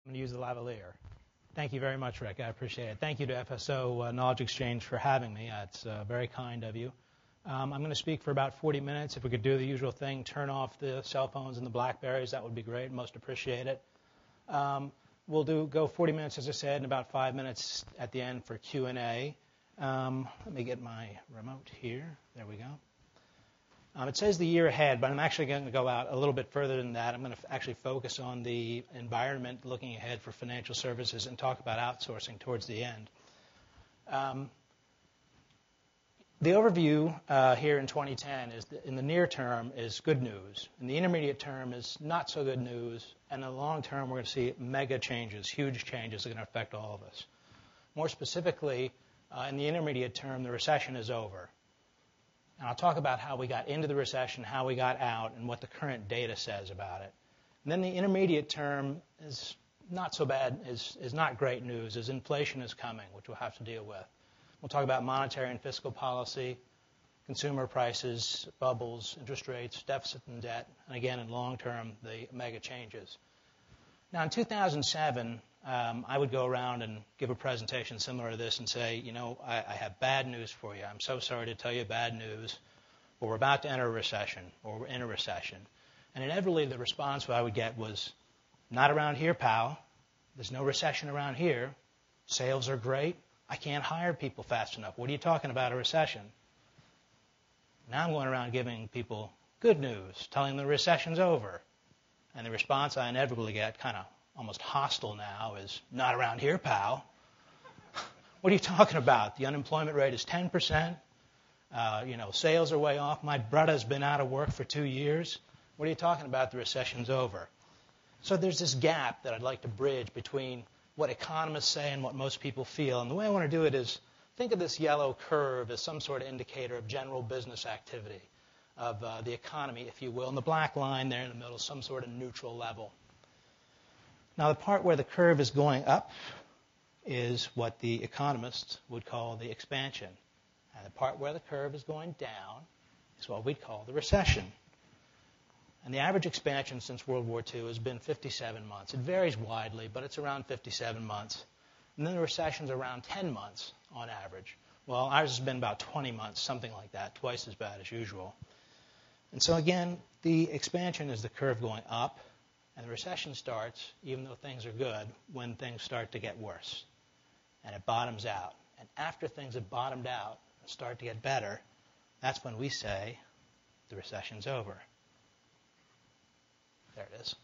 I'm going to use the lavalier. Thank you very much, Rick. I appreciate it. Thank you to FSO Knowledge Exchange for having me. It's very kind of you. I'm going to speak for about 40 minutes. If we could do the usual thing, turn off the cell phones and the BlackBerries, that would be great. Most appreciate it. We'll go 40 minutes, as I said, and about 5 minutes at the end for Q&A. Let me get my remote here. There we go. It says the year ahead, but I'm actually going to go out a little bit further than that. I'm going to actually focus on the environment looking ahead for financial services and talk about outsourcing towards the end. The overview here in 2010 is that in the near term is good news. In the intermediate term is not so good news. And in the long term, we're going to see mega changes, huge changes that are going to affect all of us. More specifically, in the intermediate term, the recession is over. And I'll talk about how we got into the recession, how we got out, and what the current data says about it. And then the intermediate term is not so bad, is not great news, as inflation is coming, which we'll have to deal with. We'll talk about monetary and fiscal policy, consumer prices, bubbles, interest rates, deficit and debt, and again, in long term, the mega changes. Now, in 2007, I would go around and give a presentation similar to this and say, I have bad news for you. I'm so sorry to tell you bad news, but we're about to enter a recession, or we're in a recession. And inevitably, the response I would get was, not around here, pal. There's no recession around here. Sales are great. I can't hire people fast enough. What are you talking about, a recession? Now I'm going around giving people good news, telling them the recession's over. And the response I inevitably get, kind of almost hostile now, is not around here, pal. What are you talking about? The unemployment rate is 10%. Sales are way off. My brother's been out of work for 2 years. What are you talking about? The recession's over. So there's this gap that I'd like to bridge between what economists say and what most people feel. And the way I want to do it is think of this yellow curve as some sort of indicator of general business activity, of the economy, if you will. And the black line there in the middle is some sort of neutral level. Now, the part where the curve is going up is what the economists would call the expansion. And the part where the curve is going down is what we'd call the recession. And the average expansion since World War II has been 57 months. It varies widely, but it's around 57 months. And then the recession's around 10 months on average. Well, ours has been about 20 months, something like that, twice as bad as usual. And so again, the expansion is the curve going up, and the recession starts, even though things are good, when things start to get worse. And it bottoms out. And after things have bottomed out and start to get better, that's when we say the recession's over. There it is.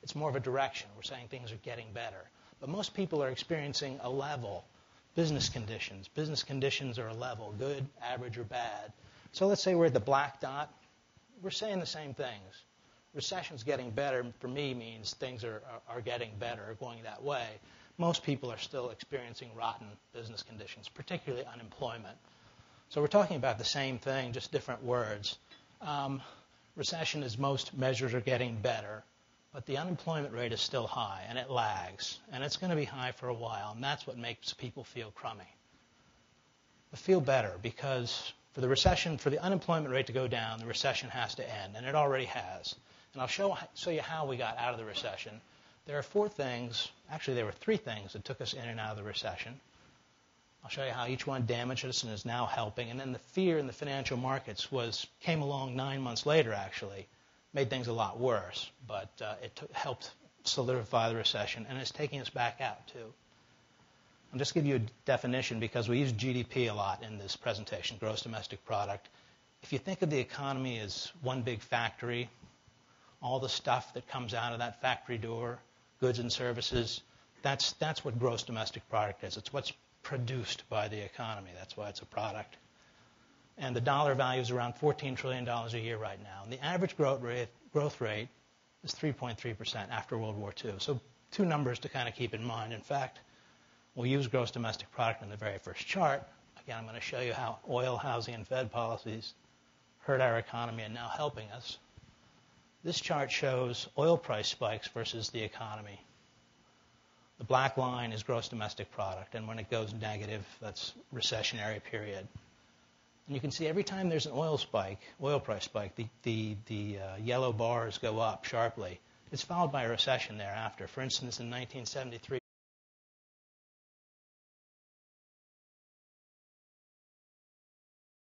It's more of a direction. We're saying things are getting better. But most people are experiencing a level. Business conditions. Business conditions are a level, good, average, or bad. So let's say we're at the black dot. We're saying the same things. Recession's getting better, for me, means things are getting better, going that way. Most people are still experiencing rotten business conditions, particularly unemployment. So we're talking about the same thing, just different words. Recession is most measures are getting better, but the unemployment rate is still high, and it lags. And it's going to be high for a while, and that's what makes people feel crummy. But feel better, because for the unemployment rate to go down, the recession has to end, and it already has. And I'll show you how we got out of the recession. There are there were three things that took us in and out of the recession. I'll show you how each one damaged us and is now helping. And then the fear in the financial markets came along 9 months later, actually. Made things a lot worse, but it helped solidify the recession, and it's taking us back out, too. I'll just give you a definition, because we use GDP a lot in this presentation, gross domestic product. If you think of the economy as one big factory, all the stuff that comes out of that factory door, goods and services, that's what gross domestic product is. It's what's produced by the economy. That's why it's a product. And the dollar value is around $14 trillion a year right now. And the average growth rate is 3.3% after World War II. So two numbers to kind of keep in mind. In fact, we'll use gross domestic product in the very first chart. Again, I'm going to show you how oil, housing, and Fed policies hurt our economy and now helping us. This chart shows oil price spikes versus the economy. The black line is gross domestic product, and when it goes negative, that's recessionary period. And you can see every time there's an oil price spike, the yellow bars go up sharply. it's followed by a recession thereafter. For instance, in 1973,